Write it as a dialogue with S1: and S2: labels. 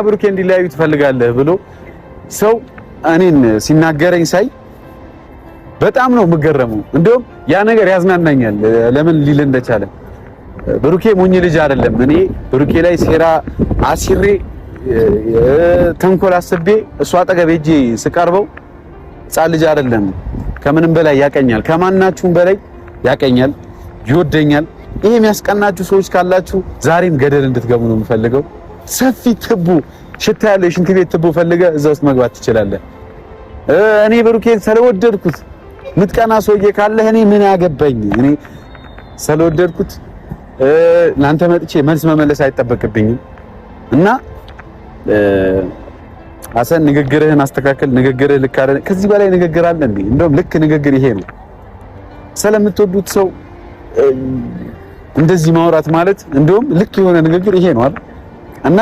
S1: ብሩኬ እንዲለያዩ ትፈልጋለህ ብሎ ሰው እኔን ሲናገረኝ ሳይ በጣም ነው የምገረመው። እንደውም ያ ነገር ያዝናናኛል። ለምን ሊል እንደቻለ ብሩኬ ሞኝ ልጅ አይደለም። እኔ ብሩኬ ላይ ሴራ አሲሬ ተንኮል አስቤ እሱ አጠገብ ሄጄ ስቀርበው ሕፃን ልጅ አይደለም። ከምንም በላይ ያቀኛል፣ ከማናችሁም በላይ ያቀኛል፣ ይወደኛል። ይሄ የሚያስቀናችሁ ሰዎች ካላችሁ ዛሬም ገደል እንድትገቡ ነው የምፈልገው። ሰፊ ትቡ ሽታ ያለው የሽንት ቤት ትቡ ፈልገህ እዛ ውስጥ መግባት ትችላለህ። እኔ ብሩኬን ስለወደድኩት ምትቀና ሰውዬ ካለህ እኔ ምን ያገባኝ? እኔ ስለወደድኩት ላንተ መጥቼ መልስ መመለስ አይጠበቅብኝም። እና ሐሰን ንግግርህን አስተካክል። ንግግርህ ልክ አይደለም። ከዚህ በላይ ንግግር አለ እንዴ? እንደውም ልክ ንግግር ይሄ ነው። ስለምትወዱት ሰው እንደዚህ ማውራት ማለት እንደውም ልክ የሆነ ንግግር ይሄ ነው አይደል? እና